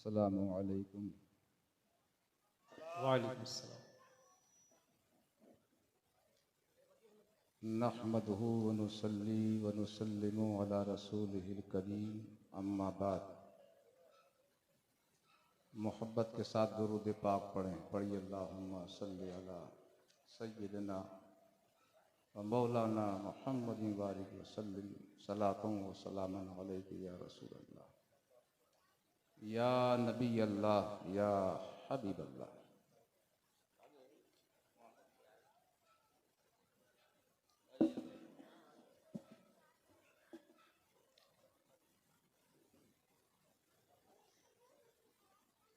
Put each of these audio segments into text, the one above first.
अस्सलामु अलैकुम। वालेकुम अस्सलाम। नहमदुहु व नुसल्ली व नुसल्लिमु अला रसूलिहिल करीम, अम्मा बाद। मोहब्बत के साथ दुरूद पाक पढ़ें। पढ़िए अल्लाहुम्मा सल्लि अला सय्यिदिना व मौलाना मुहम्मदिन बारिक व सल्लिम सलातुन व सलामन अलैका या रसूल अल्लाह, या नबी अल्लाह, या हबीब अल्लाह।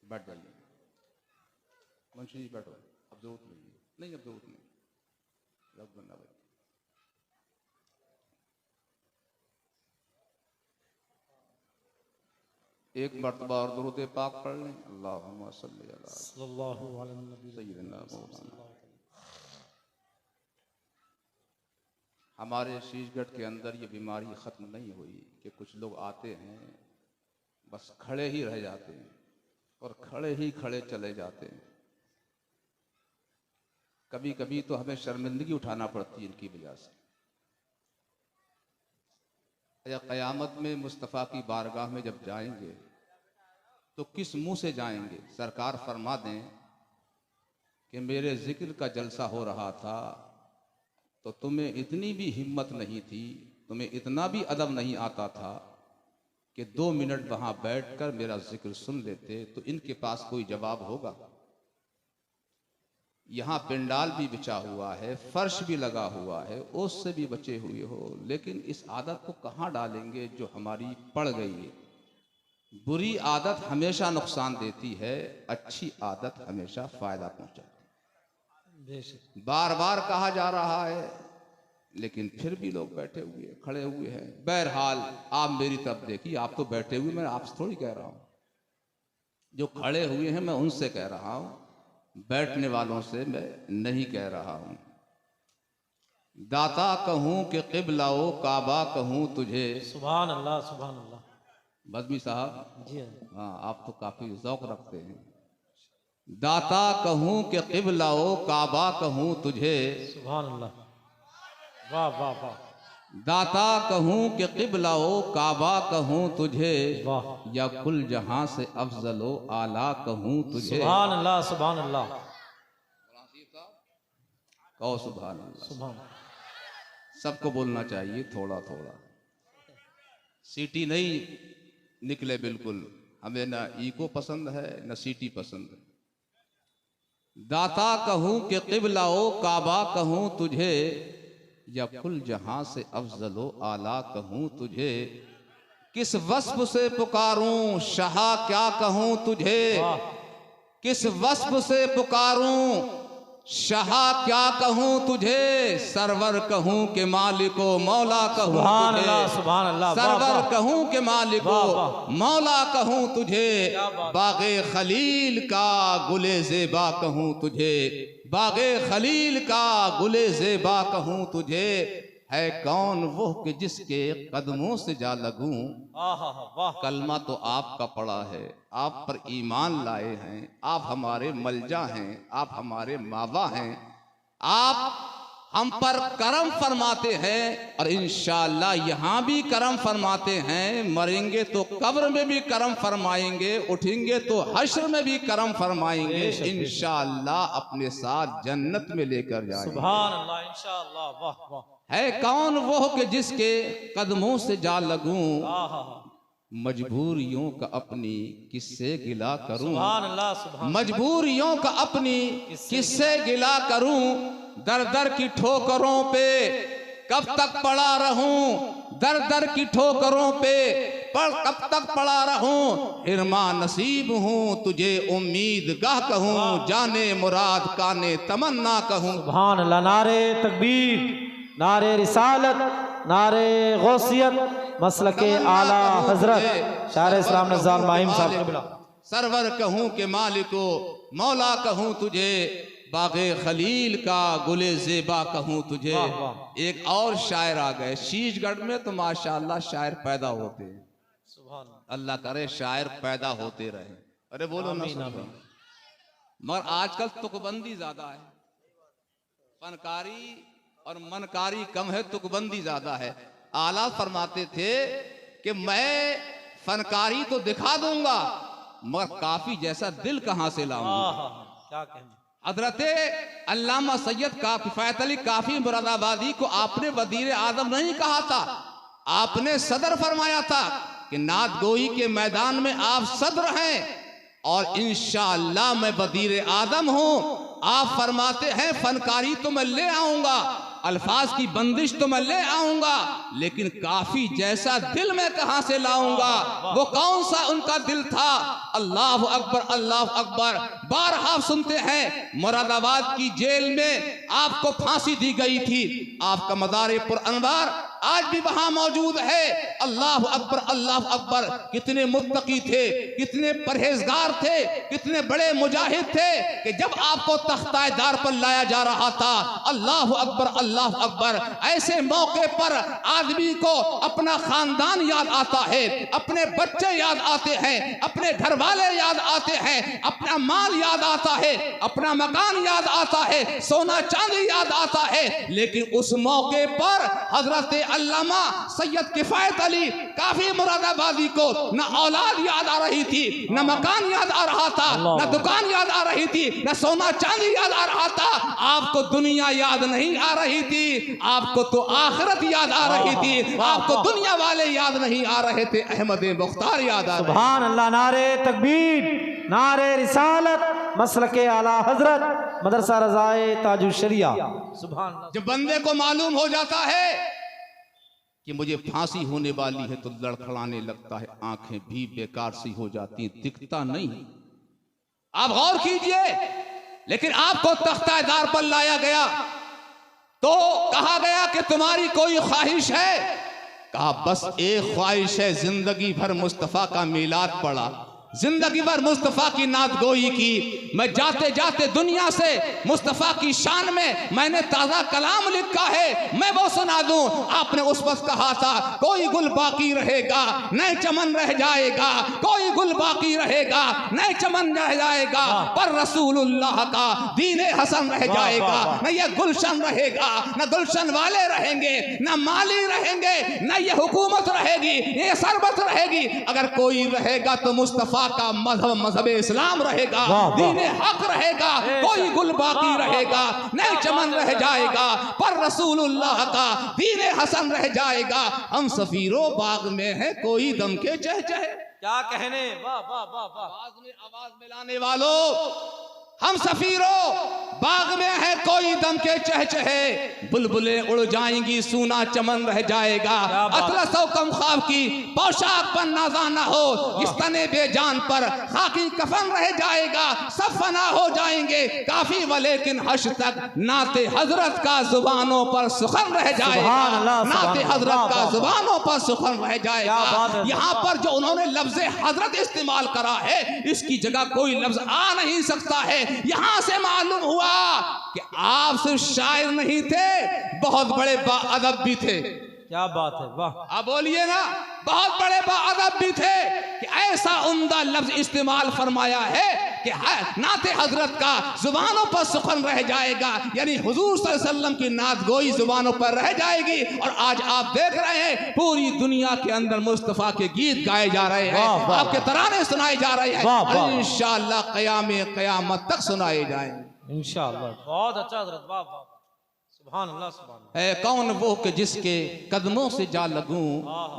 बैठ जाइए मुंशी जी, बैठो। अब जरूरत नहीं, अब जरूरत नहीं। रब बन्ना भाई, एक मर्तबा और दुरूद पाक पढ़ लें। अल्लाहुम्मा सल्ली अला सल्लल्लाहु अलैहि नबी सय्यिदिना मौलाना। हमारे शीशगढ़ के अंदर ये बीमारी ख़त्म नहीं हुई कि कुछ लोग आते हैं बस खड़े ही रह जाते हैं और खड़े ही खड़े चले जाते हैं। कभी कभी तो हमें शर्मिंदगी उठाना पड़ती है इनकी वजह से। या क़यामत में मुस्तफ़ा की बारगाह में जब जाएंगे तो किस मुंह से जाएंगे? सरकार फरमा दें कि मेरे जिक्र का जलसा हो रहा था तो तुम्हें इतनी भी हिम्मत नहीं थी, तुम्हें इतना भी अदब नहीं आता था कि 2 मिनट वहां बैठकर मेरा जिक्र सुन लेते, तो इनके पास कोई जवाब होगा? यहाँ पिंडाल भी बिछा हुआ है, फर्श भी लगा हुआ है, ओस से भी बचे हुए हो, लेकिन इस आदत को कहाँ डालेंगे जो हमारी पड़ गई है। बुरी आदत हमेशा नुकसान देती है, अच्छी आदत हमेशा फायदा पहुंचाती है। बार बार कहा जा रहा है लेकिन फिर भी लोग बैठे हुए खड़े हुए हैं। बहरहाल आप मेरी तरफ देखिए, आप तो बैठे हुए, मैं आपसे थोड़ी कह रहा हूं। जो खड़े हुए हैं मैं उनसे कह रहा हूं, बैठने वालों से मैं नहीं कह रहा हूं। दाता कहूं कि क़िबला-ओ काबा कहूं तुझे। सुभान अल्लाह, सुभान अल्लाह। बज़मी साहब जी हाँ, आप तो काफी ज़ौक़ रखते हैं। दाता कहूं कि क़िबला-ओ काबा कहूं तुझे। सुभान अल्लाह, वाह वाह वाह। दाता कहूं कि क़िबला-ओ काबा कहूं तुझे, वाह। या कुल जहां से अफजलो आला कहूं तुझे। सुभान अल्लाह, सुभान अल्लाह। कहो सुभान अल्लाह। सुभान। सबको बोलना चाहिए थोड़ा थोड़ा, सीटी नहीं निकले बिल्कुल। हमें ना ईको पसंद है ना सीटी पसंद है। दाता कहूं कि क़िबला-ओ काबा कहूं तुझे, या कुल जहां से अफजलो आला कहूं तुझे। किस वस्फ से पुकारूं शाह क्या कहूं तुझे, किस वस्फ से पुकारूं शाह क्या कहूं तुझे। सरवर कहूं के मालिको मौला कहूं तुझे। सुभान अल्लाह, सरवर कहूं के मालिको मौला कहूं तुझे। बागे खलील का गुले ज़ेबा कहूं तुझे, बागे खलील का गुले ज़ेबा कहूं तुझे। है कौन वो कि जिसके कदमों से जा लगूं। कलमा तो आपका पड़ा है, आप पर ईमान लाए हैं, आप हमारे मलजा हैं, आप हमारे मावा हैं। आप हम पर करम फरमाते हैं और इंशाअल्लाह यहाँ भी करम फरमाते हैं। मरेंगे तो कब्र में भी करम फरमाएंगे, उठेंगे तो हश्र में भी करम फरमाएंगे। इंशाअल्लाह अपने साथ जन्नत में लेकर जाएंगे। सुभान अल्लाह, इंशाअल्लाह, वाह वाह। है कौन वो कि जिसके कदमों से जा लगूं। मजबूरियों का अपनी किससे गिला करूं। सुभान अल्लाह, सुभान। मजबूरियों का अपनी किससे गिला करूं। दर दर की ठोकरों पे कब तक पड़ा रहूं। दर दर की ठोकरों पे कब तक पड़ा रहूं। हिरमा नसीब हूं तुझे उम्मीद गाह कहूं। जाने मुराद काने तमन्ना कहूं। सुभान अल्लाह। नारे तकबीर, नारे रिसालत, नारे गौसियत, मसलके आला हजरत शायर इस्लाम नज़ार माहिम साहब। सरवर कहूं के मालिको मौला कहूं तुझे। बागे खलील का गुले ज़ेबा कहूं तुझे। एक और शायर आ गए शीशगढ़ में, तो माशाअल्लाह शायर पैदा होते हैं। अल्लाह करे शायर पैदा होते रहे। अरे बोलो ना। आमीन, आमीन। मगर आजकल तुकबंदी ज्यादा है, फनकारी और मनकारी कम है, तुकबंदी ज्यादा है। आला फरमाते थे कि मैं फनकारी तो दिखा दूंगा मगर काफी जैसा दिल कहां से लाऊंगा। क्या कहना। हजरत अल्लामा सैयद किफायत अली काफी मुरादाबादी को आपने वजीर आजम नहीं कहा था, आपने सदर फरमाया था कि नात गोई के मैदान में आप सदर हैं और इंशाअल्लाह मैं वजीर आजम हूं। आप फरमाते हैं फनकारी तो मैं ले आऊंगा, अल्फाज की बंदिश तो मैं ले आऊंगा, लेकिन काफी जैसा दिल मैं कहां से लाऊंगा। वो कौन सा उनका दिल था? अल्लाह अकबर, अल्लाह अकबर। बारहा सुनते हैं मुरादाबाद की जेल में आपको फांसी दी गई थी, आपका मज़ार पुर अनवार आज भी वहां मौजूद है। अल्लाह अकबर, अल्लाह अकबर। कितने मुत्तकी थे, कितने परहेजगार थे, कितने बड़े मुजाहिद थे कि जब आपको तख्ताएदार पर लाया जा रहा था, अल्लाह अकबर, अल्लाह अकबर। ऐसे मौके पर आदमी को अपना खानदान याद आता है, अपने बच्चे याद आते हैं, अपने घर वाले याद आते हैं, अपना माल याद आता है, अपना मकान याद आता है, सोना चांदी याद आता है। लेकिन उस मौके पर हजरत अल्लामा सैयद किफायत अली काफी मुरादाबादी को न औलाद याद आ रही थी, न मकान याद आ रहा था, न दुकान याद आ रही थी, न सोना चांदी याद आ रहा था। आपको दुनिया याद नहीं आ रही थी, आपको तो आखिरत याद आ रही थी, आपको दुनिया वाले याद नहीं आ रहे थे, अहमद मुख्तार याद आ रहे। सुभान अल्लाह। नारे तकबीर, नारे रिसालत, मसलके आला हजरत, मदरसा रज़ाए ताजुल शरिया। सुभान अल्लाह। जब बंदे को मालूम हो जाता है कि मुझे फांसी होने वाली है तो लड़खड़ाने लगता है, आंखें भी बेकार सी हो जाती हैं, दिखता नहीं। आप गौर कीजिए, लेकिन आपको तख्तादार पर लाया गया तो कहा गया कि तुम्हारी कोई ख्वाहिश है? कहा बस एक ख्वाहिश है, जिंदगी भर मुस्तफा का मीलाद पढ़ा, जिंदगी भर मुस्तफ़ा की नात गोई की। मैं जाते जाते दुनिया से मुस्तफ़ा की शान में मैंने ताज़ा कलाम लिखा है, मैं वो सुना दूं। आपने उस वक्त कहा था कोई गुल बाकी रहेगा, नए चमन रह जाएगा, कोई गुल बाकी रहेगा, नए चमन रह जाएगा, पर रसूलुल्लाह का दीने हसन रह जाएगा। न ये गुलशन रहेगा, न गुलशन वाले रहेंगे, न माली रहेंगे, न ये हुकूमत रहेगी, ये सरबत रहेगी। अगर कोई रहेगा तो मुस्तफ़ा का मजहब इस्लाम रहेगा, दीन हक रहेगा, कोई गुल बाकी रहेगा, नए चमन रह जाएगा, पर रसूलुल्लाह का दीन हसन रह जाएगा। हम सफीरों बाग में है कोई दम के चहचहे। क्या कहने, वाह वाह वाह वाह। आवाज में आवाज मिलाने वालों, हम सफीरों बाग में है कोई दम के चहचहे, बुलबुलें उड़ जाएंगी, सूना चमन रह जाएगा। अतलसो कम ख्वाब की पोशाक पर नाजा ना हो, इस तने बेजान पर खाकी कफन रह जाएगा, सब फना हो जाएंगे काफी वलेकिन हश तक नाते हजरत का जुबानों पर सुखन रह जाएगा, नाते हजरत का जुबानों पर सुखन रह जाएगा। यहाँ पर जो उन्होंने लफ्ज हजरत इस्तेमाल करा है, इसकी जगह कोई लफ्ज आ नहीं सकता है। यहां से मालूम हुआ कि आप सिर्फ शायर नहीं थे, बहुत बड़े बाअदब भी थे। क्या बात है, वाह। आप बोलिए ना, बहुत बड़े बाअदब भी थे कि ऐसा उम्दा लफ्ज इस्तेमाल फरमाया है कि नाते हजरत का जुबानों पर सुखन रह जाएगा, यानी हुजूर सल्लल्लाहु अलैहि वसल्लम की नात गोई जुबानों पर रह जाएगी। और आज आप देख रहे हैं पूरी दुनिया के अंदर मुस्तफ़ा के गीत गाए जा रहे हैं, आपके तराने सुनाए जा रहे हैं, इंशाअल्लाह क़यामत तक सुनाए जाएंगे इंशाअल्लाह। बहुत अच्छा हजरत, वाह वाह, सुभान अल्लाह, सुभान अल्लाह। है कौन वो कि जिसके कदमों से जा लगूं,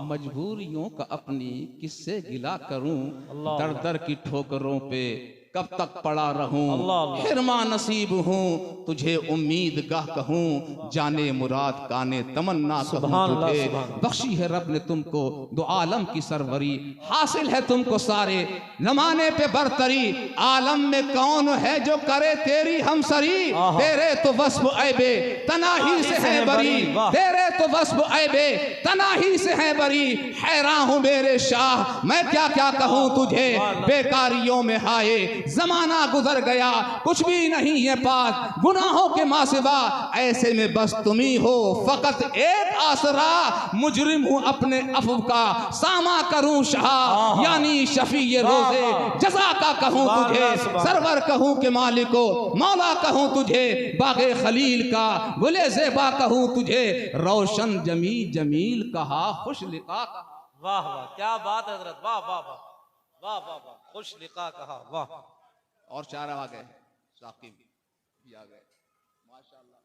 मजबूरियों का अपनी किससे गिला करूं, दर दर की ठोकरों पे कब तक पड़ा रहूं, हिरमा नसीब हूँ तुझे उम्मीद गाह कहूँ, जाने मुराद काने तमन्ना कहूँ तुझे, बख्शी है रब ने तुमको दो आलम की सरवरी, हासिल है तुमको सारे जमाने पे बरतरी, आलम में कौन है जो करे तेरी हमसरी, तेरे तो वस्फ ऐबे तनाही से है बरी, तेरे तो वस्फ ऐबे तनाही से है बरी, हैरान हूँ मेरे शाह मैं क्या क्या कहूँ तुझे, बेकारियों में हाय जमाना गुजर गया कुछ भी नहीं है पास, गुनाहों के मासिवा ऐसे में बस तुम ही हो फकत एक आसरा, मुजरिम हूँ अपने अफ़व का सामा करूँ शाह, यानी शफी ये रोज़े जज़ा का आका कहूँ तुझे, सरवर कहूँ के मालिको, मौला कहूँ तुझे, बागे खलील का गुले ज़ेबा कहूँ तुझे, रोशन जमी जमील कहा, खुश लिका कहा। वाह वाह, क्या बात है हजरत, वाह वाह वाह वाह वाह वाह, खुश लिका कहा, वाह। और चार आ गए, साकिब भी आ गए, माशाअल्लाह,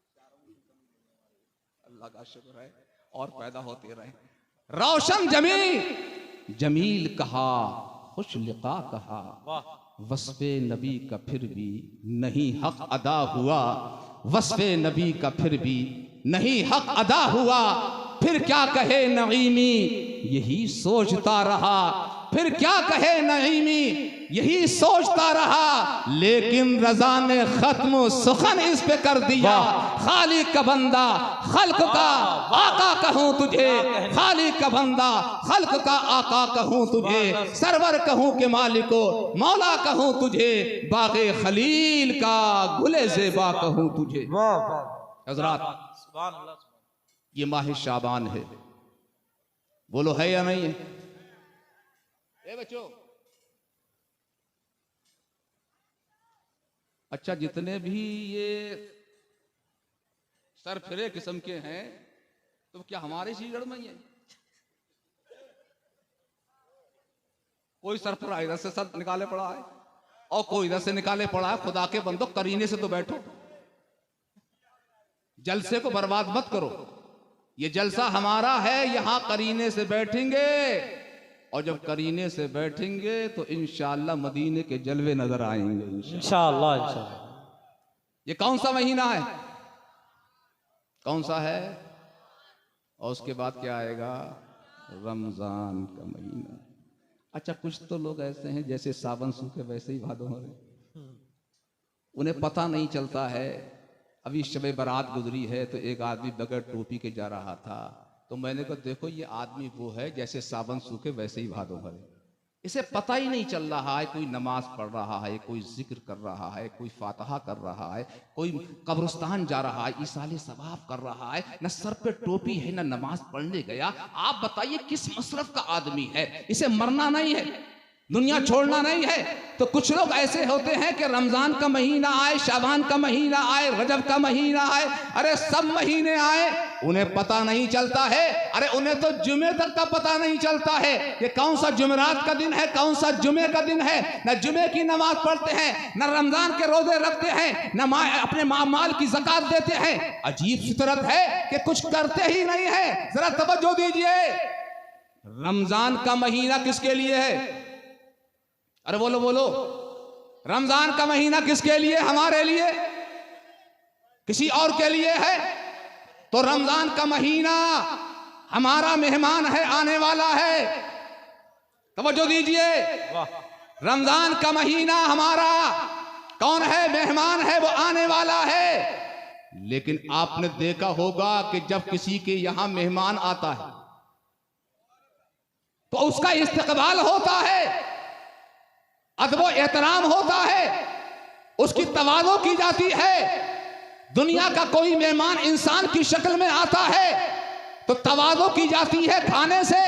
अल्लाह का शुक्र है, और पैदा होते रहे। रोशन जमी जमील कहा, खुश लिका कहा, वस्फ़े नबी का फिर भी नहीं हक अदा हुआ, वस्फ़े नबी का फिर भी नहीं हक अदा हुआ, फिर क्या कहे नईमी यही सोचता रहा, फिर क्या कहे नईमी यही सोचता रहा, लेकिन रजा ने खत्म सुखन इस पे कर दिया। खालिक का बंदा खल्क का आका कहूँ तुझे, खालिक का बंदा खल्क का आका कहूँ तुझे, सरवर कहूँ के मालिको, मौला कहूँ तुझे, बागे खलील का गुले ज़ेबा कहूँ तुझे। हज़रात, ये माह शाबान है, बोलो है या नहीं है? ए बच्चों, अच्छा, जितने भी ये सर फिरे किस्म के हैं, तो क्या हमारे सी जड़ में ही है? कोई सर पर इधर से सर निकाले पड़ा है और कोई इधर से निकाले पड़ा है। खुदा के बंदो, करीने से तो बैठो, जलसे को बर्बाद मत करो। ये जलसा हमारा है, यहां करीने से बैठेंगे, और जब करीने से बैठेंगे तो इंशाअल्लाह मदीने के जलवे नजर आएंगे इंशाअल्लाह। ये कौन सा महीना है? कौन सा है? और उसके बाद क्या आएगा? रमजान का महीना। अच्छा, कुछ तो लोग ऐसे हैं जैसे सावन सूखे वैसे ही भादों हो रहे, उन्हें पता नहीं चलता है। अभी शब बारात गुजरी है तो एक आदमी बगैर टोपी के जा रहा था, तो मैंने कहा देखो ये आदमी वो है जैसे सावन सूखे वैसे ही भादों भरे, इसे पता ही नहीं चल रहा है कोई नमाज पढ़ रहा है, कोई जिक्र कर रहा है, कोई फातहा कर रहा है, कोई कब्रिस्तान जा रहा है, इसाले सवाब कर रहा है, न सर पे टोपी है, न नमाज पढ़ने गया। आप बताइए किस मसरफ का आदमी है? इसे मरना नहीं है, दुनिया छोड़ना नहीं है। तो कुछ लोग ऐसे होते हैं कि रमजान का महीना आए, शाबान का महीना आए, रजब का महीना आए, अरे सब महीने आए, उन्हें पता नहीं चलता है। अरे उन्हें तो जुमे तक का पता नहीं चलता है कि कौन सा जुमेरात का दिन है, कौन सा जुमे का दिन है। न जुमे की नमाज पढ़ते हैं, न रमजान के रोजे रखते हैं, न अपने माल की ज़कात देते हैं। अजीब फितरत है कि कुछ करते ही नहीं है। जरा तवज्जो दीजिए, रमजान का महीना किसके लिए है? अरे बोलो बोलो, रमजान का महीना किसके लिए? हमारे लिए, किसी और के लिए है? तो रमजान का महीना हमारा मेहमान है, आने वाला है। तवज्जो दीजिए, रमजान का महीना हमारा कौन है? मेहमान है, वो आने वाला है। लेकिन आपने देखा होगा कि जब किसी के यहां मेहमान आता है तो उसका इस्तकबाल होता है, अदबो एहतराम होता है, उसकी तवाज़ो की जाती है। दुनिया का कोई मेहमान इंसान की शक्ल में आता है तो तवाज़ो की जाती है खाने से,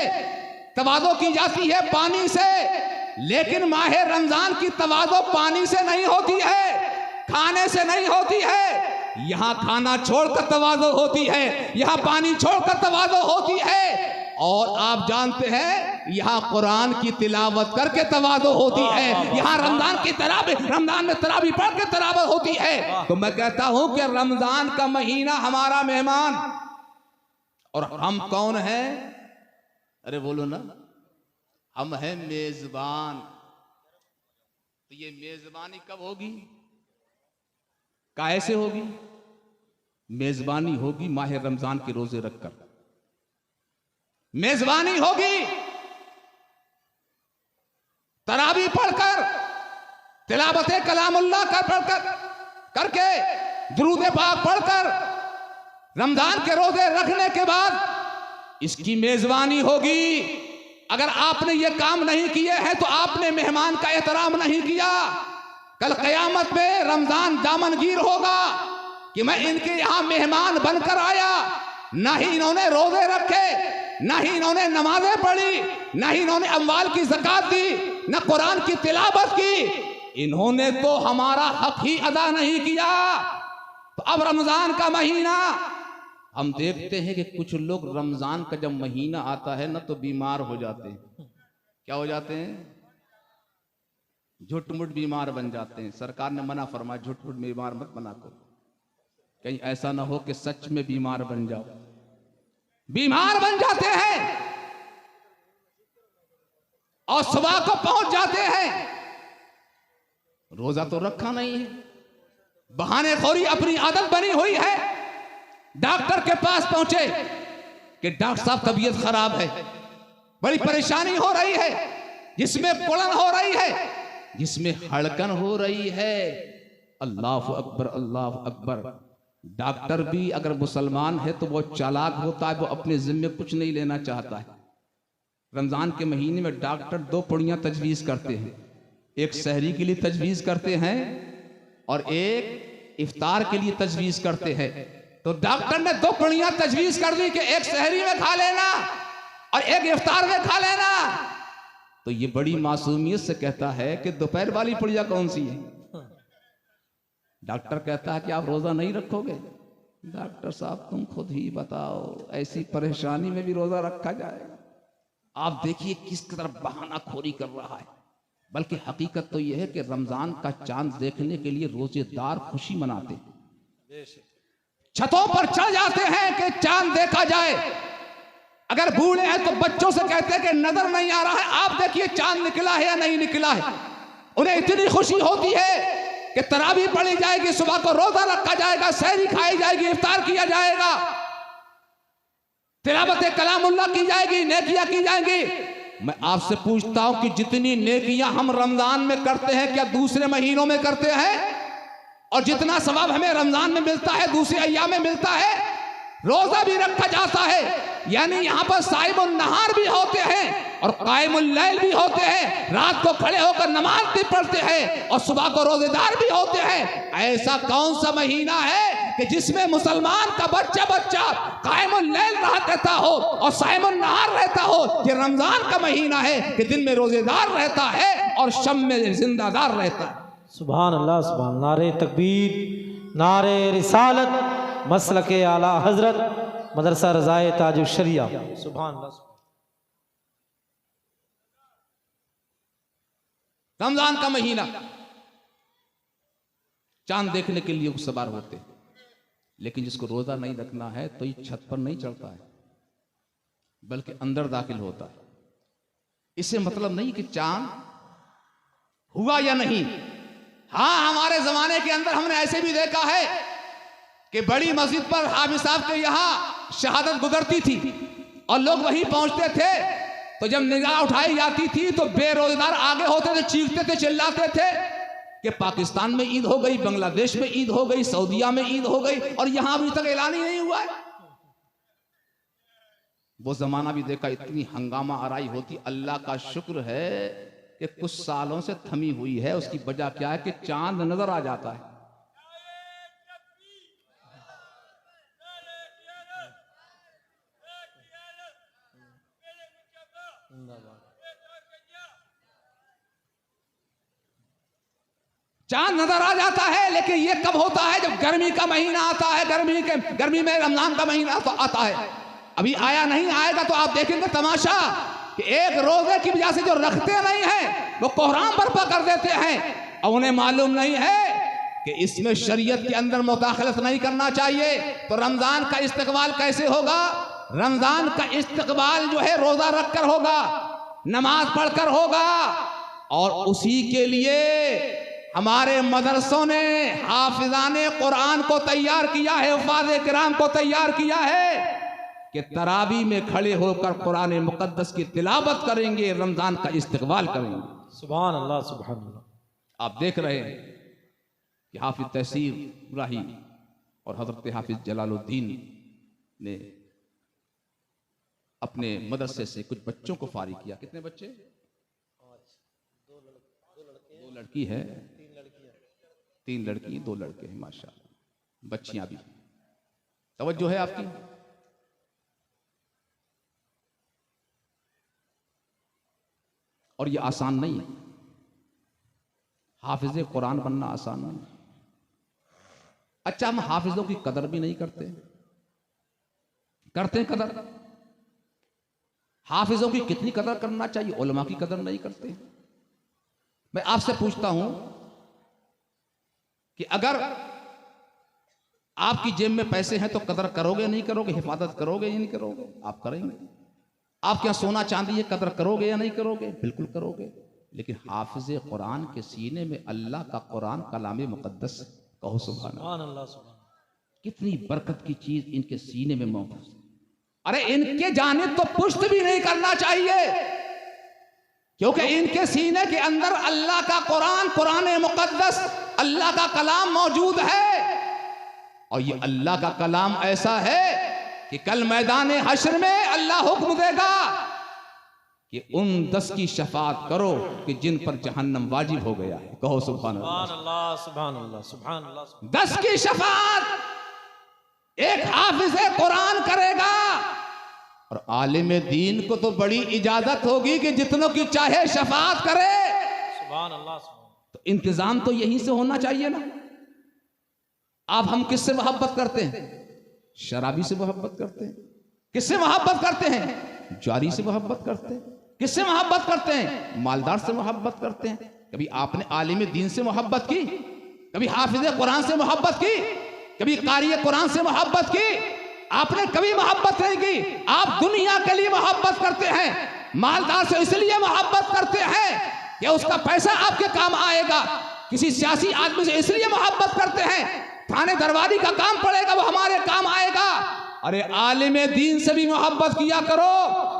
तवाज़ो की जाती है पानी से। लेकिन माह रमजान की तवाज़ो पानी से नहीं होती है, खाने से नहीं होती है। यहाँ खाना छोड़कर तवाज़ो होती है, यहाँ पानी छोड़कर तवाज़ो होती है। और आप जानते हैं यहाँ कुरान की तिलावत करके तवाज़ो होती है, यहाँ रमजान में तरावी पढ़ के तिलावत होती है। तो मैं कहता हूं कि रमजान का महीना हमारा मेहमान, और हम कौन हैं? अरे बोलो ना, हम हैं मेजबान। तो ये मेजबानी कब होगी? कैसे होगी? मेजबानी होगी माह रमजान के रोजे रखकर, मेजबानी होगी तरावी पढ़कर, तिलावत कलामुल्लाह करके, दुरूद पाक पढ़कर, रमजान के रोजे रखने के बाद इसकी मेजबानी होगी। अगर आपने ये काम नहीं किए हैं तो आपने मेहमान का एहतराम नहीं किया। कल क़यामत में रमजान दामनगीर होगा कि मैं इनके यहां मेहमान बनकर आया, ना ही इन्होंने रोजे रखे, ना ही इन्होंने नमाजें पढ़ी, ना ही इन्होंने अमवाल की ज़कात दी, ना कुरान की तिलावत की। इन्होंने तो हमारा हक ही अदा नहीं किया। तो अब रमजान का महीना हम देखते हैं कि कुछ लोग रमजान का जब महीना आता है ना तो बीमार हो जाते हैं। क्या हो जाते हैं? झुटमुट बीमार बन जाते हैं। सरकार ने मना फरमाया झुटमुट बीमार मत बना करो, कहीं ऐसा ना हो कि सच में बीमार बन जाओ। बीमार बन जाते हैं और सुबह को पहुंच जाते हैं। रोजा तो रखा नहीं है, बहानेखोरी अपनी आदत बनी हुई है। डॉक्टर के पास पहुंचे कि डॉक्टर साहब तबीयत खराब है, बड़ी परेशानी हो रही है, जिसमें कुड़न हो रही है, जिसमें हड़कन हो रही है। अल्लाह अकबर, अल्लाह अकबर। डॉक्टर भी अगर मुसलमान है तो वो चालाक होता है, वो अपने जिम्मे कुछ नहीं लेना चाहता है। रमजान के महीने में डॉक्टर दो पुड़ियां तजवीज करते हैं, एक सहरी के लिए तजवीज करते हैं और एक इफ्तार के लिए तजवीज करते हैं। तो डॉक्टर ने दो पुड़ियां तजवीज कर दी कि एक सहरी में खा लेना और एक इफ्तार में खा लेना। तो ये बड़ी मासूमियत से कहता है कि दोपहर वाली पुड़िया कौन सी है? डॉक्टर कहता है कि आप रोजा नहीं रखोगे। डॉक्टर साहब तुम खुद ही बताओ, ऐसी परेशानी में भी रोजा रखा जाएगा? आप देखिए किस कदर बहानाखोरी कर रहा है। बल्कि हकीकत तो यह है कि रमजान का चांद देखने के लिए रोजेदार खुशी मनाते हैं, छतों पर चढ़ जाते हैं कि चांद देखा जाए। अगर बूढ़े हैं तो बच्चों से कहते हैं कि नजर नहीं आ रहा है, आप देखिए चांद निकला है या नहीं निकला है। उन्हें इतनी खुशी होती है कि तरावी पढ़ी जाएगी, सुबह को रोजा रखा जाएगा, सहरी खाई जाएगी, इफ्तार किया जाएगा, तिलावत कलामुल्लाह की जाएगी, नेकियां की जाएंगी। मैं आपसे पूछता हूं कि जितनी नेकियां हम रमजान में करते हैं क्या दूसरे महीनों में करते हैं? और जितना सवाब हमें रमजान में मिलता है दूसरे अय्याम में मिलता है। रोजा भी रखा जाता है, यानी यहाँ पर साइमुन नहार भी होते हैं और कायमुल लैल भी होते हैं। रात को खड़े होकर नमाज भी पढ़ते हैं और सुबह को रोजेदार भी होते हैं। ऐसा कौन सा महीना है कि जिसमें मुसलमान का बच्चा बच्चा कायमुल लैल रहता हो और साइमुन नहार रहता हो? ये रमजान का महीना है कि दिन में रोजेदार रहता है और शम में जिंदादार रहता है। सुभान अल्लाह, सुभान। नारे तकबीर, नारे रिसालत, मसलके आला हजरत, मदरसा रज़ाए ताजुश शरिया। सुभान अल्लाह। रमजान का महीना, चांद देखने के लिए सवार होते हैं, लेकिन जिसको रोजा नहीं रखना है तो ये छत पर नहीं चढ़ता है, बल्कि अंदर दाखिल होता है। इससे मतलब नहीं कि चांद हुआ या नहीं। हाँ, हमारे जमाने के अंदर हमने ऐसे भी देखा है कि बड़ी मस्जिद पर हाफिज साहब के यहाँ शहादत गुजरती थी और लोग वहीं पहुंचते थे। तो जब निगाह उठाई जाती थी तो बेरोजगार आगे होते थे, चीखते थे, चिल्लाते थे कि पाकिस्तान में ईद हो गई, बांग्लादेश में ईद हो गई, सऊदीया में ईद हो गई और यहां अभी तक ऐलान ही नहीं हुआ है। वो जमाना भी देखा, इतनी हंगामा आराई होती। अल्लाह का शुक्र है कि कुछ सालों से थमी हुई है। उसकी वजह क्या है कि चांद नजर आ जाता है। चांद नजर आ जाता है, लेकिन ये कब होता है? जब गर्मी का महीना आता है। गर्मी में रमजान का महीना तो आता है, अभी आया नहीं, आएगा तो आप देखेंगे तमाशा कि एक रोजे की वजह से जो रखते नहीं हैं वो कोहराम बर्पा कर देते हैं और उन्हें मालूम नहीं है कि इसमें शरीयत के अंदर मुदाखलत नहीं करना चाहिए। तो रमजान का इस्तकबाल कैसे होगा? रमजान का इस्तकबाल जो है रोजा रखकर होगा, नमाज पढ़कर होगा। और उसी के लिए हमारे मदरसों ने हाफिजाने कुरान को तैयार किया है, उस्ताद किराम को तैयार किया है कि तरावी में खड़े होकर कुरान मुकद्दस की तिलावत करेंगे, रमजान का इस्तकबाल करेंगे। सुभान अल्लाह, सुभान अल्लाह। आप देख रहे हैं कि हाफिज तहसीर इब्राहिम और हजरत हाफिज जलालुद्दीन ने अपने मदरसे से कुछ बच्चों को फारिग किया। कितने बच्चे? दो लड़की है, तीन लड़की, 2 लड़के हैं, माशाअल्लाह। बच्चियां भी। तवज्जो है आपकी? और ये आसान नहीं है। हाफिज कुरान बनना आसान नहीं। अच्छा, हम हाफिजों की कदर भी नहीं करते, करते हैं कदर? हाफिजों की कितनी कदर करना चाहिए, उलमा की कदर नहीं करते। मैं आपसे पूछता हूं कि अगर आपकी जेब में पैसे हैं तो कदर करोगे नहीं करोगे, हिफाजत करोगे या नहीं करोगे? आप करेंगे। आपके यहां सोना चांदी है, कदर करोगे या नहीं करोगे? बिल्कुल करोगे। लेकिन हाफिज कुरान के सीने में अल्लाह का कुरान कलाम मुकद्दस, कहो सुभान अल्लाह। कितनी बरकत की चीज इनके सीने में मौजूद है। अरे इनके जानिब तो पुष्ट भी नहीं करना चाहिए, क्योंकि इनके सीने के अंदर अल्लाह का कुरान, कुरान मुकद्दस, अल्लाह का कलाम मौजूद है। और ये अल्लाह का कलाम ऐसा है कि कल मैदान हश्र में अल्लाह हुक्म देगा कि उन 10 की शफाअत करो कि जिन पर जहन्नम वाजिब हो गया है। कहो सुभान अल्लाह, सुभान अल्लाह, सुभान अल्लाह। 10 की शफाअत एक हाफिज कुरान करेगा। और आलिम दीन को तो बड़ी इजाजत होगी कि जितनों की चाहे शफाअत करे। सुभान अल्लाह। तो इंतजाम तो यहीं से होना चाहिए ना। अब हम किससे मोहब्बत करते हैं? शराबी से मोहब्बत करते हैं। किससे मोहब्बत करते हैं? जारी से मोहब्बत करते हैं। किससे मोहब्बत करते हैं? मालदार से मोहब्बत करते हैं। कभी आपने आलिम दीन से मोहब्बत की? कभी हाफिज कुरान से मोहब्बत की? कभी कारी कुरान से मोहब्बत की? आपने कभी मोहब्बत नहीं की। आप दुनिया के लिए मोहब्बत करते हैं। मालदार से इसलिए मोहब्बत करते हैं कि उसका पैसा आपके काम आएगा। किसी सियासी आदमी से इसलिए मोहब्बत करते हैं, थाने दरबारी का काम पड़ेगा, वो हमारे काम आएगा। अरे आलिम दीन से भी मोहब्बत किया करो,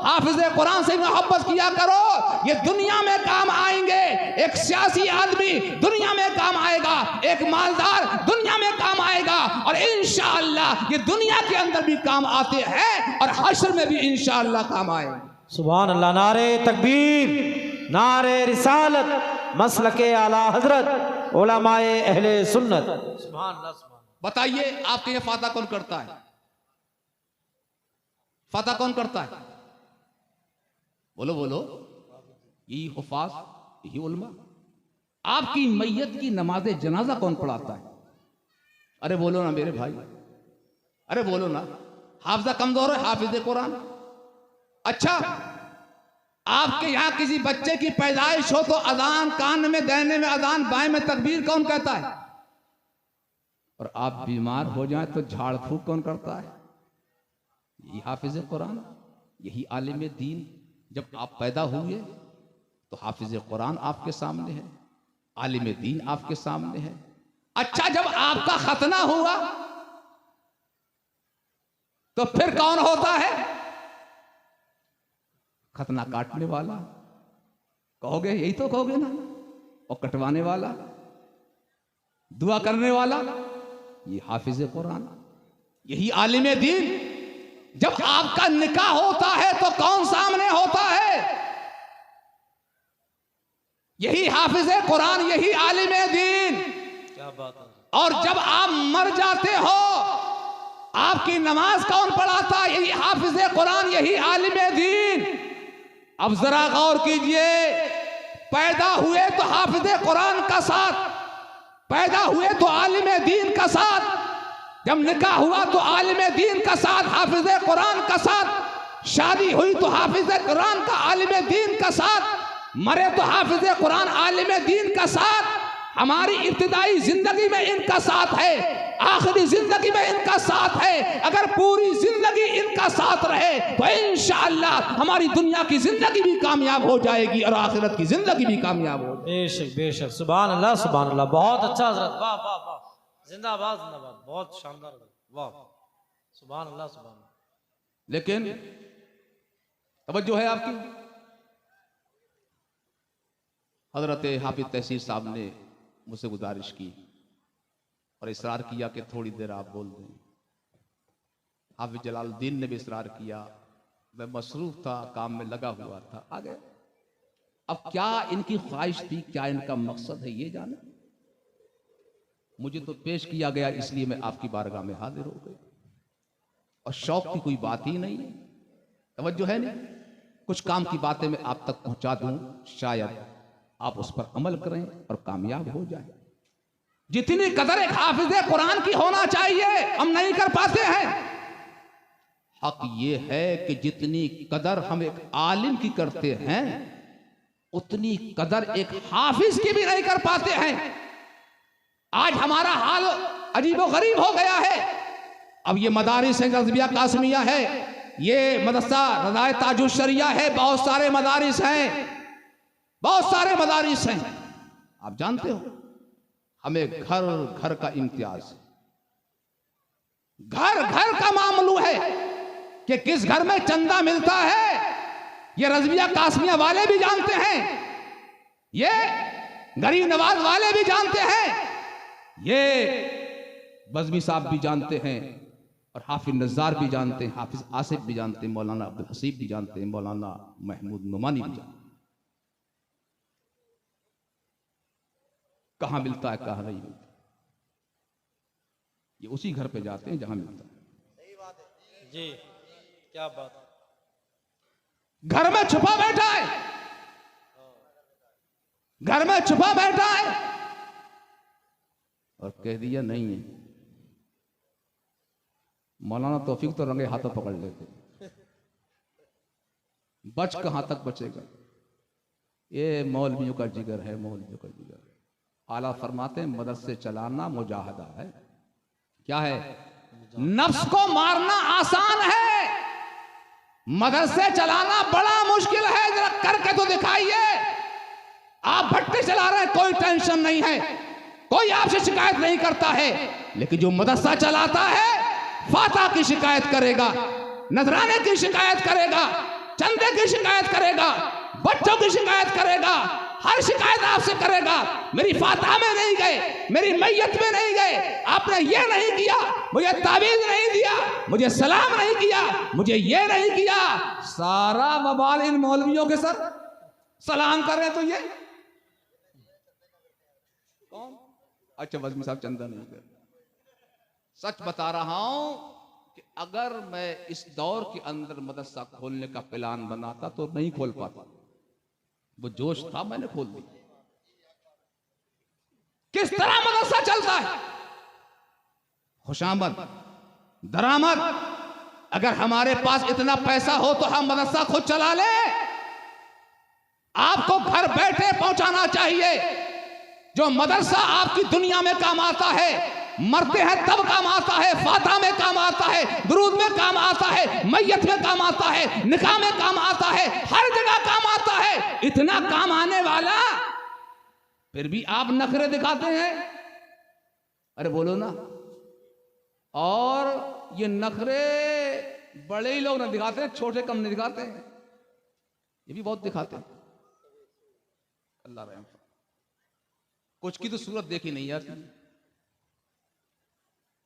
हाफिज कुरान से मोहब्बत किया करो। ये दुनिया में काम आएंगे। एक सियासी आदमी दुनिया में काम आएगा, एक मालदार दुनिया में काम आएगा, और इंशाअल्लाह ये दुनिया के अंदर भी काम आते हैं और हश्र में भी इंशाअल्लाह काम आएंगे। सुभान अल्लाह। नारे तकबीर, नारे रिसालत, मसलके आला हजरत, उलमाए अहले सुन्नत। सुभान अल्लाह। बताइए आपके ये फाता कौन करता है? फाता कौन करता है? बोलो बोलो। यही हुफाज, यही उलमा। आपकी मैयत की नमाज जनाजा कौन पढ़ाता है? अरे बोलो ना मेरे भाई, अरे बोलो ना। हाफजा कमजोर है, हाफिज कुरान। अच्छा, आपके यहां किसी बच्चे की पैदाइश हो तो अजान कान में देने में, अजान बाएं में तकबीर कौन कहता है? और आप बीमार हो जाएं तो झाड़ फूक कौन करता है? यही हाफिज कुरान, यही आलिम दीन। जब आप पैदा हुए तो हाफिज कुरान आपके सामने है, आलिम दीन आपके सामने है। अच्छा, जब आपका खतना हुआ तो फिर कौन होता है? खतना काटने वाला कहोगे, यही तो कहोगे ना। और कटवाने वाला, दुआ करने वाला, ये हाफिज कुरान, यही आलिम दीन। जब आपका निकाह होता है तो कौन सामने होता है? यही हाफिज कुरान, यही आलिम दीन। क्या बात है। और जब आप मर जाते हो, आपकी नमाज कौन पढ़ाता? यही हाफिज कुरान, यही आलिम दीन। अब जरा गौर कीजिए, पैदा हुए तो हाफिज कुरान का साथ, पैदा हुए तो आलिम दीन का साथ, जब निकाह हुआ तो आलिम दीन का साथ, हाफिज कुरान का साथ, शादी हुई तो हाफिज कुरान का आलिम दीन का साथ, मरे तो हाफिज कुरान आलिम दीन का साथ। हमारी इब्तिदाई जिंदगी में इनका साथ है, आखिरी जिंदगी में इनका साथ है। अगर पूरी जिंदगी इनका साथ रहे तो इंशाअल्लाह हमारी दुनिया की जिंदगी भी कामयाब हो जाएगी और आखिरत की जिंदगी भी कामयाब हो जाएगी। बेशक बेशक। सुभान अल्लाह, सुभान अल्लाह। बहुत अच्छा हजरत, वाह वाह वाह, जिंदाबाद जिंदाबाद, बहुत शानदार, वाह, सुभान अल्लाह, सुभान अल्लाह। लेकिन तवज्जो है आपकी। हजरत हाफिज तहसीर साहब ने मुझसे गुजारिश की और इसरार किया कि थोड़ी देर आप बोल दें। हाफिज जलालुद्दीन ने भी इसरार किया। मैं मसरूफ था, काम में लगा हुआ था, आ गया। अब क्या इनकी ख्वाहिश थी, क्या इनका मकसद है, ये जाने। मुझे तो पेश किया गया, इसलिए मैं आपकी बारगाह में हाजिर हो गई। और शौक की कोई बात ही नहीं, तवज्जो है नहीं। कुछ काम की बातें मैं आप तक पहुंचा दूं शायद, आप उस पर अमल करें और कामयाब हो जाएं। जितनी कदर एक हाफिज कुरान की होना चाहिए हम नहीं कर पाते हैं। हक ये है कि जितनी कदर हम एक आलिम की करते हैं उतनी कदर एक हाफिज की भी नहीं कर पाते हैं। आज हमारा हाल अजीबो गरीब हो गया है। अब ये मदारिस है, रज़विया कासमिया है, ये मदरसा रज़ाए ताजुश शरिया है, बहुत सारे मदारिस हैं, बहुत सारे मदारिस हैं। आप जानते हो हमें घर घर का इम्तियाज, घर घर का मामलू है कि किस घर में चंदा मिलता है। ये रज़विया कासमिया वाले भी जानते हैं, ये गरीब नवाज वाले भी जानते हैं, ये बज़मी साहब भी जानते हैं और हाफिज नज़ार भी जानते हैं, हाफिज आसिफ भी जानते हैं, मौलाना अब्दुल हसीब भी जानते हैं, मौलाना महमूद नुमानी भी जानते हैं। कहाँ मिलता है कहाँ नहीं मिलता, ये उसी घर पे जाते हैं जहां मिलता है। सही बात है जी, क्या बात है। घर में छुपा बैठा है, घर में छुपा बैठा है और कह दिया नहीं है। मौलाना तौफीक तो रंगे हाथों पकड़ लेते, बच कहां तक बचेगा। ये मौलवियों का जिगर है, मौलवियों का जिगर है। आला फरमाते हैं मदरसे चलाना मुजाहदा है। क्या है? नफ्स को मारना आसान है, मदरसे चलाना बड़ा मुश्किल है। जरा करके तो दिखाइए। आप भट्टे चला रहे हैं, कोई टेंशन नहीं है, कोई आपसे शिकायत नहीं करता है, लेकिन जो मदरसा चलाता है फाता की शिकायत करेगा, नजराने की शिकायत करेगा, चंदे की शिकायत करेगा, बच्चों की शिकायत करेगा, हर शिकायत आपसे करेगा। मेरी फाता में नहीं गए, मेरी मैयत में नहीं गए, आपने ये नहीं किया, मुझे ताबीज नहीं दिया, मुझे सलाम नहीं किया, मुझे ये नहीं किया। सारा बवाल इन मौलवियों के सर। सलाम कर रहे तो ये कौन? अच्छा बज़मी साहब चंदा नहीं कर। सच बता रहा हूं कि अगर मैं इस दौर के अंदर मदरसा खोलने का प्लान बनाता तो नहीं खोल पाता। वो जोश था, मैंने खोल दिया। किस तरह मदरसा चलता है, खुशामद दरामद। अगर हमारे पास इतना पैसा हो तो हम मदरसा खुद चला ले। आपको घर बैठे पहुंचाना चाहिए। जो मदरसा आपकी दुनिया में काम आता है, मरते हैं तब काम आता है, फाता में काम आता है, दुरूद में काम आता है, मैयत में काम आता है, निकाह में काम आता है, हर जगह काम आता है। इतना काम आने वाला फिर भी आप नखरे दिखाते हैं। अरे बोलो ना। और ये नखरे बड़े ही लोग ना दिखाते हैं, छोटे कम नहीं दिखाते हैं, ये भी बहुत दिखाते हैं। अल्लाह रहम। कुछ की तो सूरत देखी नहीं यार,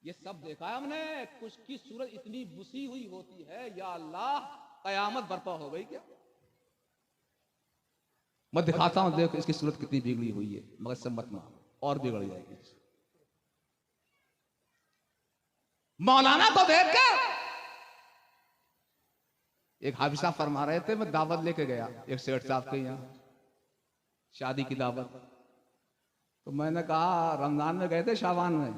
ये सब देखा है हमने। कुछ की सूरत इतनी बुसी हुई होती है, या अल्लाह कयामत बर्पा हो गई क्या। मैं दिखाता हूं, देख इसकी सूरत कितनी बिगड़ी हुई है, मगर सब मत मान, और बिगड़ जाएगी। मौलाना को देखकर एक हाफिज साहब फरमा रहे थे, मैं दावत लेके गया एक सेठ साहब के यहाँ, शादी की दावत। तो मैंने कहा रमजान में गए थे शाबान में?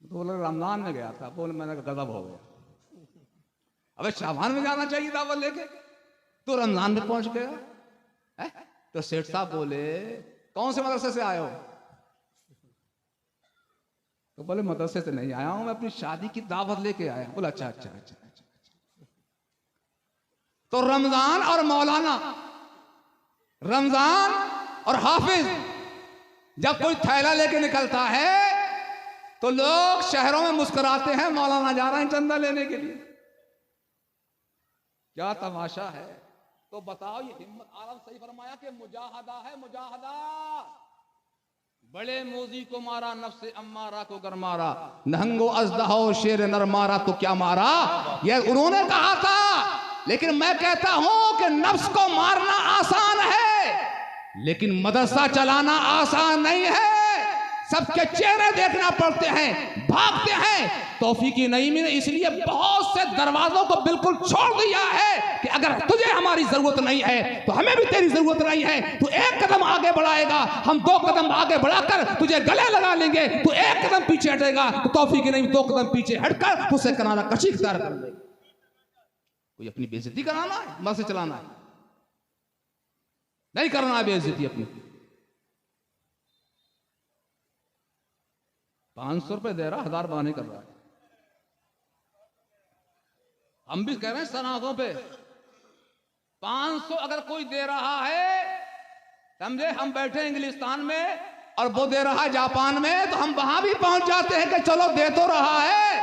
तो बोले रमजान में गया था। बोले मैंने गजब हो गया, अबे शाबान में जाना चाहिए दावत लेके, तो रमजान में पहुंच गया है? तो सेठ साहब बोले कौन से मदरसे से आए हो? तो बोले मदरसे से नहीं आया हूं, मैं अपनी शादी की दावत लेके आया। बोला अच्छा अच्छा अच्छा अच्छा। तो रमजान और मौलाना, रमजान और हाफिज जब कोई थैला लेके निकलता है तो लोग शहरों में मुस्कुराते हैं, मौलाना जा रहे हैं चंदा लेने के लिए। क्या तमाशा है। तो बताओ, ये हिम्मत आलम सही फरमाया कि मुजाहदा है, मुजाहदा। बड़े मोजी को मारा, नफ्से अम्मारा को गर मारा, नहंगो अजदहो शेर नर मारा तो क्या मारा, ये उन्होंने कहा था। लेकिन मैं कहता हूं कि नफ्स को मारना आसान है, लेकिन मदरसा चलाना आसान नहीं है। सबके चेहरे देखना पड़ते हैं, भागते हैं। तौफीकी नईमी ने इसलिए बहुत से दरवाजों को बिल्कुल छोड़ दिया है कि अगर तुझे हमारी जरूरत नहीं है तो हमें भी तेरी जरूरत नहीं है। तू एक कदम आगे बढ़ाएगा, हम 2 कदम आगे बढ़ाकर तुझे गले लगा लेंगे। तू एक कदम पीछे हटेगा तो तौफीकी नईमी 2 कदम पीछे हटकर तुझसे किनारा कशी इख्तियार कर लेगा। कोई अपनी बेइज्जती कराना है, मर से चलाना है, नहीं करना है बेइज्जती अपनी। 500 रुपए दे रहा, 1000 बहाने कर रहा है। हम भी कह रहे हैं सनाखों पे 500 अगर कोई दे रहा है, समझे, हम बैठे इंग्लिस्तान में और वो दे रहा है जापान में, तो हम वहां भी पहुंच जाते हैं कि चलो दे तो रहा है।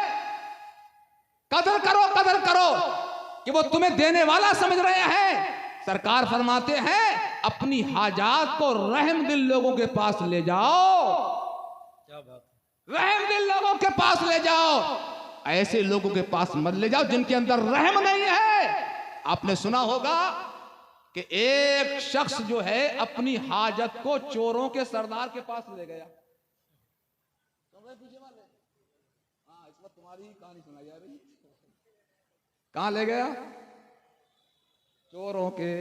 कदर करो, कदर करो कि वो तुम्हें देने वाला समझ रहे हैं। सरकार फरमाते हैं अपनी हाजात को रहम दिल लोगों के पास ले जाओ। क्या बात, रहम दिल लोगों के पास ले जाओ, ऐसे लोगों के पास मत ले जाओ जिनके अंदर रहम नहीं है। आपने सुना होगा कि एक शख्स जो है अपनी हाजत को चोरों के सरदार के पास ले गया। पीछे वाले, हाँ, इस वक्त तुम्हारी कहानी सुनाई जा रही। कहां ले गया? चोरों के।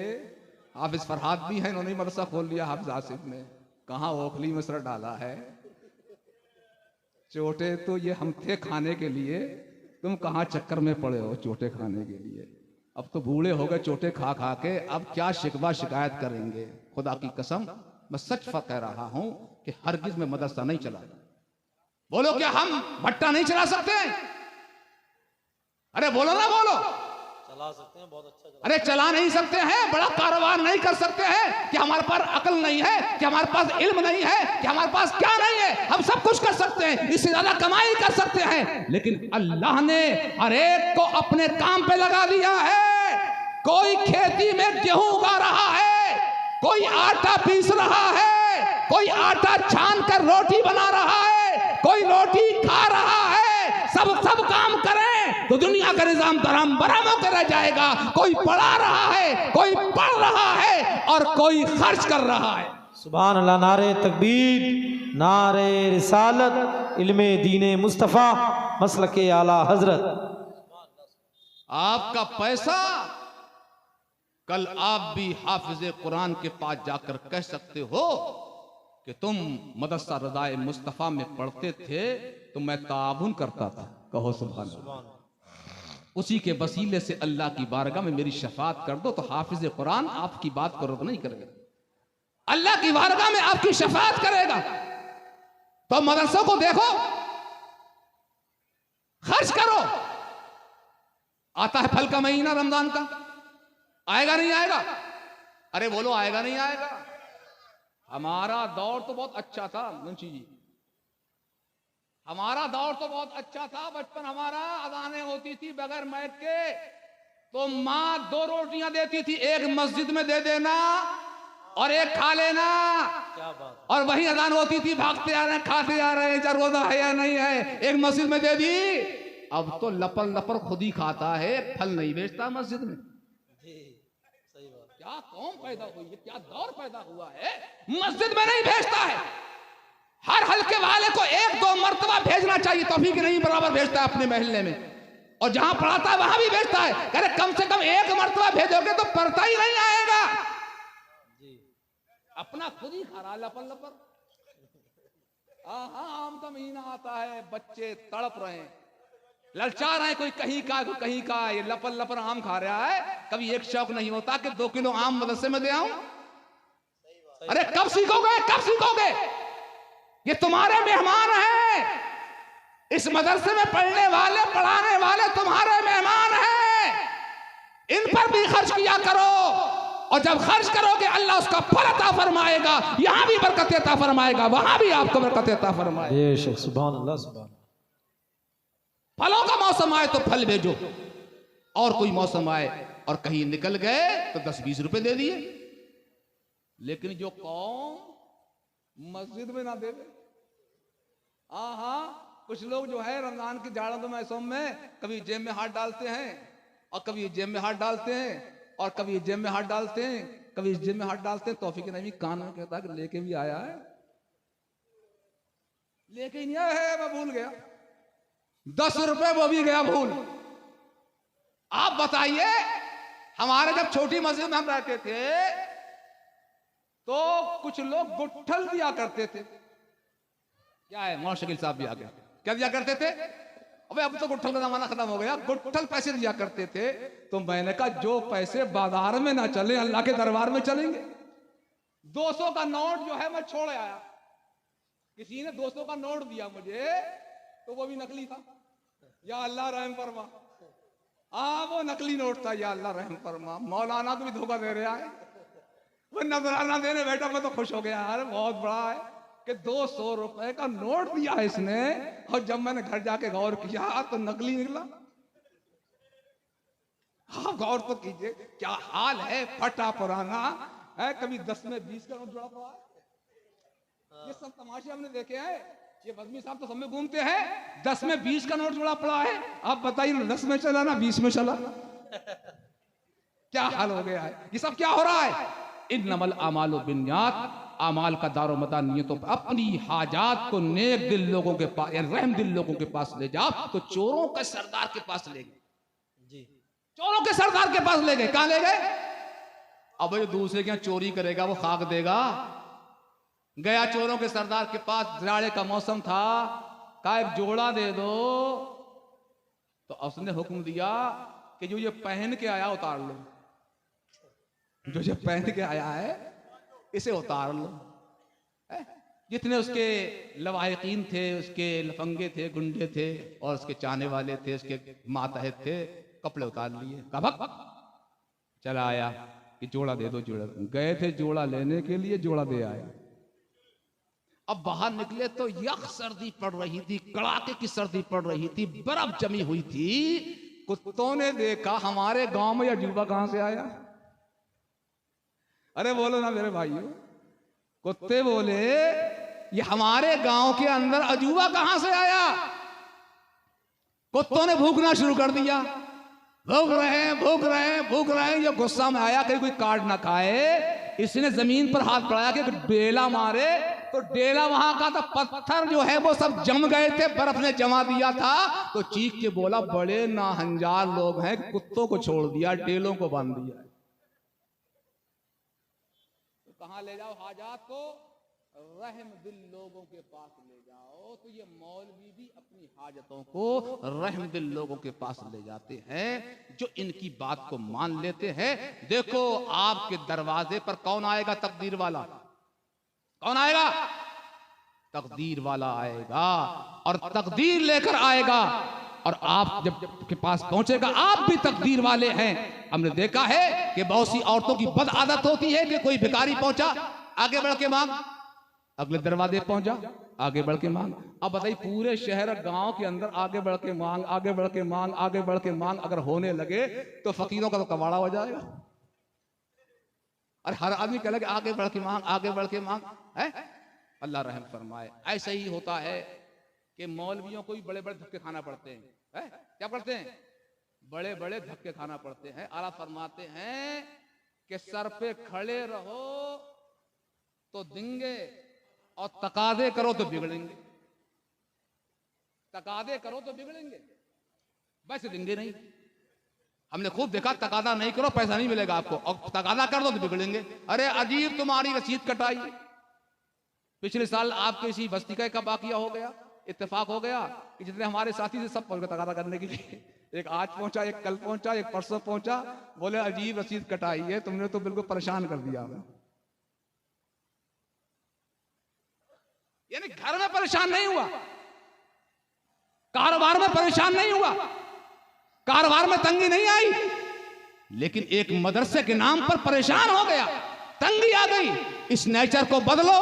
हाफिज फरहाद भी है, इन्होंने मदरसा खोल लिया हाफिज आसिफ ने। कहां ओखली में सर डाला है। चोटे तो ये हम थे खाने के लिए, तुम कहां चक्कर में पड़े हो चोटे खाने के लिए। अब तो बूढ़े हो गए चोटे खा खा के, अब क्या शिकवा शिकायत करेंगे। खुदा की कसम मैं सच कह रहा हूं कि हरगिज में मदरसा नहीं चला। बोलो क्या हम भट्टा नहीं चला सकते? अरे बोलो ना, बोलो। चला सकते हैं, बहुत अच्छा अरे चला नहीं सकते हैं, बड़ा कारोबार नहीं कर सकते हैं कि हमारे पास अकल नहीं है, कि हमारे पास इल्म नहीं है, कि हमारे पास क्या नहीं है। हम सब कुछ कर सकते हैं, इससे ज्यादा कमाई कर सकते हैं, लेकिन अल्लाह ने हर एक को अपने काम पे लगा दिया है। कोई खेती में गेहूं उगा रहा है, कोई आटा पीस रहा है, कोई आटा छान कर रोटी बना रहा है, कोई रोटी खा रहा है। सब काम करें तो दुनिया का निजाम दराम बराम होकर रह जाएगा। कोई पढ़ा रहा है, कोई पढ़ रहा है और कोई खर्च कर रहा है। सुभान अल्लाह। नारे तकबीर, नारे रिसालत, इल्मे दीने मुस्तफ़ा, मसलके आला हजरत। आपका पैसा कल आप भी हाफिज कुरान के पास जाकर कह सकते हो कि तुम मदरसा रज़ाए मुस्तफ़ा में पढ़ते थे तो मैं ताउन करता था। कहो सुभान अल्लाह। उसी के वसीले से अल्लाह की बारगाह में मेरी शफात कर दो तो हाफिज कुरान आपकी बात को रद्द नहीं करेगा, अल्लाह की बारगाह में आपकी शफात करेगा। तो मदरसों को देखो, खर्च करो। आता है फल का महीना रमजान का, आएगा नहीं आएगा? अरे बोलो, आएगा नहीं आएगा? हमारा दौर तो बहुत अच्छा था मुंशी जी, हमारा दौर तो बहुत अच्छा था। बचपन हमारा, अजानें होती थी बगैर मैक के तो माँ 2 रोटियां देती थी, एक मस्जिद में दे देना और एक खा लेना। क्या बात। और वही अजान होती थी, भागते आ रहे हैं, खाते आ रहे हैं, चाहे रोजा है या नहीं है, एक मस्जिद में दे दी। अब तो लपर लपर खुद ही खाता है, फल नहीं बेचता मस्जिद में। सही बात। क्या कौम पैदा हुई है, क्या दौर पैदा हुआ है, मस्जिद में नहीं भेजता है। हर हल्के वाले को 1-2 मर्तबा भेजना चाहिए, तौफीक नहीं बराबर भेजता है अपने महल्ले में, और जहां पढ़ाता है वहां भी भेजता है। अरे कम से कम 1 मर्तबा भेजोगे तो पढ़ता ही नहीं आएगा जी। अपना खुद ही खा रहा लपर लपर। आम का महीना आता है, बच्चे तड़प रहे हैं, ललचा रहे हैं, कोई कहीं का कोई कहीं का, ये लपर लपर आम खा रहा है। कभी एक शौक नहीं होता कि 2 किलो आम मदरसे में दे आऊं। अरे कब सीखोगे, कब सीखोगे? ये तुम्हारे मेहमान हैं, इस मदरसे में पढ़ने वाले पढ़ाने वाले तुम्हारे मेहमान हैं। इन पर भी खर्च किया करो, और जब खर्च करोगे अल्लाह उसका फल अता फरमाएगा। यहां भी बरकत अता फरमाएगा, वहां भी आपको बरकत अता फरमाएगा। बेशक, सुभान अल्लाह, सुभान। फलों का मौसम आए तो फल भेजो, और कोई मौसम आए और कहीं निकल गए तो 10-20 रुपए दे दिए। लेकिन जो कौम मस्जिद में ना देवे, कुछ लोग जो है रमजान की जाड़ों के मौसम में कभी जेब में हाथ डालते हैं, और कभी जेब में हाथ डालते हैं, और कभी जेब में हाथ डालते हैं, कभी जेब में हाथ डालते हैं। तौफीक नईमी कान में कहता है कि लेके भी आया है। लेके ही नहीं आया, मैं भूल गया। 10 रुपए वो भी गया भूल। आप बताइए, हमारे जब छोटी मस्जिद में हम रहते थे तो कुछ लोग गुट्ठल दिया करते थे। क्या है, मौलाना शकील साहब भी आ गए। क्या दिया करते थे? अबे अब तो गुट्ठल का जमाना खत्म हो गया। गुट्ठल पैसे दिया करते थे। तो मैंने कहा जो पैसे बाजार में ना चले, अल्लाह के दरबार में चलेंगे। 200 का नोट जो है मैं छोड़ आया। किसी ने 200 का नोट दिया मुझे, तो वो भी नकली था। या अल्लाह रहम फरमा। हाँ, वो नकली नोट था। या अल्लाह रहम फरमा। मौलाना को भी धोखा दे रहा है। वो नजराना देने बैठा, मैं तो खुश हो गया यार, बहुत बड़ा है कि 200 रुपए का नोट दिया इसने। और जब मैंने घर जाके गौर किया तो नकली निकला। हाँ, गौर तो कीजिए क्या हाल है, फटा पुराना है। कभी 10 में 20 का नोट जुड़ा पड़ा है। ये सब तमाशे हमने देखे हैं। ये बदमी साहब तो सब में घूमते हैं, 10 में 20 का नोट जुड़ा पड़ा है। आप बताइए ना, 10 में चला ना 20 में चला, क्या हाल हो गया है। ये सब क्या हो रहा है? इन्नमल आमालु बिन्नियात, आमाल का दारो मदार नियतों पर। अपनी हाजात को नेक दिल लोगों के पास या रहम दिल लोगों के पास ले जाओ तो चोरों के सरदार के पास ले गए जी। चोरों के सरदार के पास ले गए। कहां ले गए? अब जो दूसरे के यहाँ चोरी करेगा वो खाक देगा। गया चोरों के सरदार के पास, जाड़े का मौसम था, कहा एक जोड़ा दे दो। तो उसने हुक्म दिया कि जो ये पहन के आया उतार लो, जो ये पहन के आया है इसे उतार लो। जितने उसके लवाहिकीन थे, उसके लफंगे थे, गुंडे थे और उसके चाहने वाले थे, उसके मातहत थे, कपड़े उतार लिए। कहा चला आया कि जोड़ा दे दो। जोड़ा गए थे जोड़ा लेने के लिए, जोड़ा दे आया। अब बाहर निकले तो यख सर्दी पड़ रही थी, कड़ाके की सर्दी पड़ रही थी, बर्फ जमी हुई थी। कुत्तों ने देखा हमारे गांव में यह अजूबा कहां से आया। अरे बोलो ना मेरे भाइयों। कुत्ते बोले ये हमारे गांव के अंदर अजूबा कहां से आया। कुत्तों ने भूखना शुरू कर दिया। भूख रहे हैं, भूख रहे हैं, भूख रहे हैं। ये गुस्सा में आया कहीं कोई काट ना खाए। इसने जमीन पर हाथ बढ़ाया कि डेला मारे, तो डेला वहां का था, पत्थर जो है वो सब जम गए थे, बर्फ ने जमा दिया था। तो चीख के बोला बड़े नाहंजार लोग हैं, कुत्तों को छोड़ दिया, डेलों को बांध दिया। तो कहां ले जाओ हाजात को? रहम दिल लोगों के पास ले जाओ। तो ये मौलवी भी अपनी हाजतों को रहम दिल लोगों के पास ले जाते हैं जो इनकी बात को मान लेते हैं। देखो आपके दरवाजे पर कौन आएगा? तकदीर वाला। कौन आएगा? तकदीर वाला आएगा और तकदीर लेकर आएगा। और आप जब के पास पहुंचेगा, आप भी तकदीर वाले हैं। हमने देखा है कि बहुत सी औरतों की बद आदत होती है कि कोई भिखारी पहुंचा, आगे बढ़ के मांग, अगले दरवाजे पहुंचा, आगे बढ़ के मांग। अब बताइए पूरे शहर गांव के अंदर आगे बढ़ के मांग, आगे बढ़ के मांग, आगे बढ़ के मांग अगर होने लगे तो फकीरों का तो कबाड़ा हो जाएगा। और हर आदमी कह लगे आगे बढ़ के मांग, आगे बढ़ के मांग है। अल्लाह रहम फरमाए। ऐसा ही होता है कि मौलवियों को भी बड़े बड़े धक्के खाना पड़ते हैं। है? क्या पड़ते हैं? बड़े बड़े धक्के खाना पड़ते हैं। आला फरमाते हैं कि सर पे खड़े रहो तो देंगे और तकादे करो तो बिगड़ेंगे। तकादे करो तो बिगड़ेंगे, वैसे देंगे नहीं। हमने खूब देखा, तकादा नहीं करो पैसा नहीं मिलेगा आपको, और तकादा कर दो तो बिगड़ेंगे। अरे अजीब तुम्हारी रसीद कटाई। पिछले साल आपके इसी बस्ती का एक वाकया हो गया, इत्तेफाक हो गया कि जितने हमारे साथी थे सब पहुंच गए तकादा करने के लिए। एक आज पहुंचा, एक कल पहुंचा, एक परसों पहुंचा। बोले अजीब रसीद कटाई है, तुमने तो बिल्कुल परेशान कर दिया हमें। यानी घर में परेशान नहीं हुआ, कारोबार में परेशान नहीं हुआ, कारोबार में तंगी नहीं आई, लेकिन एक मदरसे के नाम पर परेशान हो गया, तंगी आ गई। इस नेचर को बदलो,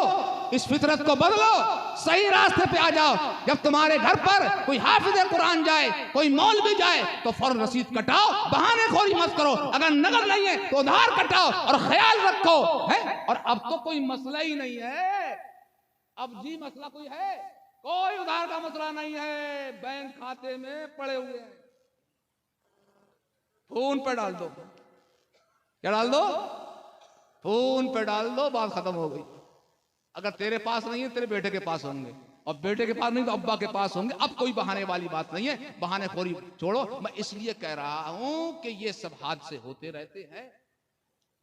इस फितरत को बदलो, सही रास्ते पे आ जाओ। जब तुम्हारे घर पर कोई हाफिज कुरान जाए, कोई मौलवी जाए तो फौरन रसीद कटाओ, बहाने खोरी मत करो। अगर नगद नहीं है तो उधार कटाओ और ख्याल रखो है। और अब तो कोई मसला ही नहीं है। अब जी मसला कोई है? कोई उधार का मसला नहीं है, बैंक खाते में पड़े हुए हैं, फोन पे डाल दो। क्या डाल दो? फोन पे डाल दो, बात खत्म हो गई। अगर तेरे पास नहीं है तेरे बेटे के पास होंगे। और बेटे के पास नहीं तो अब्बा के पास होंगे। अब कोई बहाने वाली बात नहीं है, बहाने खोरी छोड़ो। मैं इसलिए कह रहा हूं कि ये सब हादसे होते रहते हैं।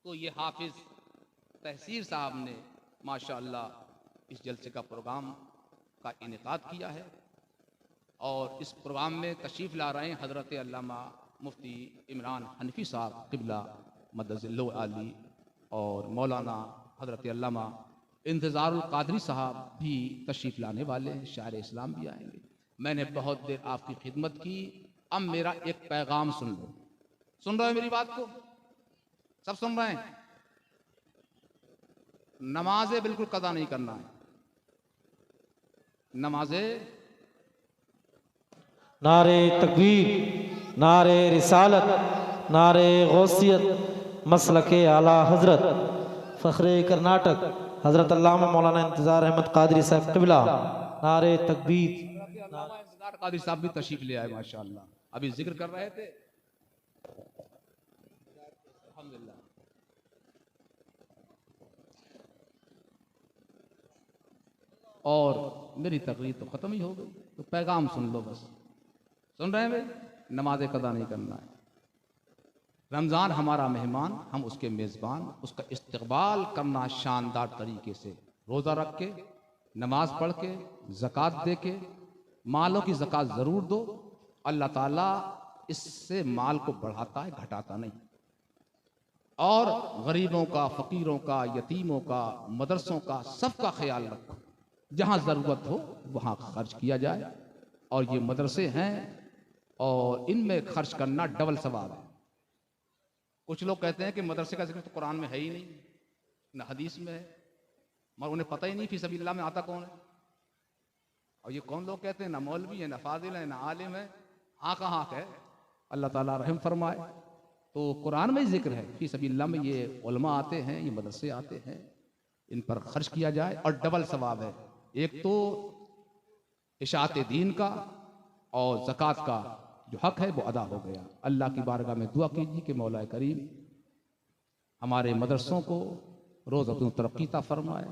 तो ये हाफिज तहसीर साहब ने माशाअल्लाह इस जलसे का प्रोग्राम का इनेकाद किया है और इस प्रोग्राम में तशरीफ़ ला रहे हैं हज़रत अल्लामा मुफ्ती इमरान हनफी साहब क़िबला मदज़िल्लु आली और मौलाना हज़रत अल्लामा इंतज़ारुल क़ादरी साहब भी तशरीफ़ लाने वाले हैं, शायर इस्लाम भी आएंगे। मैंने बहुत देर आपकी खिदमत की, अब मेरा एक पैगाम सुन लो। सुन रहे हो मेरी बात को? सब सुन रहे हैं? नमाजें बिल्कुल कदा नहीं करना है, नमाजें। नारे तकबीर, नारे रिसालत, नारे गौसियत, मसलके आला हजरत फ़ख्रे कर्नाटक हजरत अल्लामा मौलाना इंतज़ार अहमद क़ादरी साहब क़िबला। नारे तकबीर। इंतज़ार क़ादरी साहब भी तशरीफ ले आए माशाअल्लाह। अभी जिक्र कर रहे थे अल्हम्दुलिल्लाह। और मेरी तकरीर तो ख़त्म ही हो गई, तो पैगाम सुन लो बस। सुन रहे हैं भाई? नमाज कदा नहीं करना है। रमज़ान हमारा मेहमान, हम उसके मेज़बान, उसका इस्तकबाल करना शानदार तरीके से, रोज़ा रख के, नमाज पढ़ के, ज़कात दे के। मालों की ज़कात ज़रूर दो, अल्लाह ताला इससे माल को बढ़ाता है, घटाता नहीं। और गरीबों का, फ़कीरों का, यतीमों का, मदरसों का, सबका ख्याल रखो। जहाँ ज़रूरत हो वहाँ खर्च किया जाए। और ये मदरसे हैं और इनमें खर्च करना डबल सवाब है। कुछ लोग कहते हैं कि मदरसे का जिक्र तो कुरान में है ही नहीं, न हदीस में है, मगर उन्हें पता ही नहीं फी सबिलिल्लाह में आता कौन है। और ये कौन लोग कहते हैं, ना मौलवी है, ना फाजिल है, ना आलिम है, हाँक हाँक है। अल्लाह ताला रहम फरमाए। तो कुरान में ही जिक्र है, फी सबिलिल्लाह में ये उलमा आते हैं, ये मदरसे आते हैं, इन पर खर्च किया जाए और डबल सवाब है। एक तो इशाअत दीन का और ज़कात का जो हक है वो अदा हो गया। अल्लाह की बारगाह में दुआ कीजिए कि मौला करीम हमारे मदरसों को रोज़ तरक्की ता फरमाए,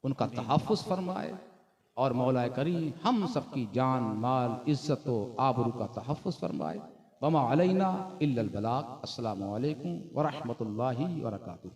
उनका तहफ़्फ़ुज़ फरमाए और मौला करीम हम सबकी जान, माल, इज़्ज़त व आबरू का तहफ़्फ़ुज़ फरमाए। वमा अलैना इल्लल बलाग। अस्सलामु अलैकुम व रहमतुल्लाहि व बरकातुहू।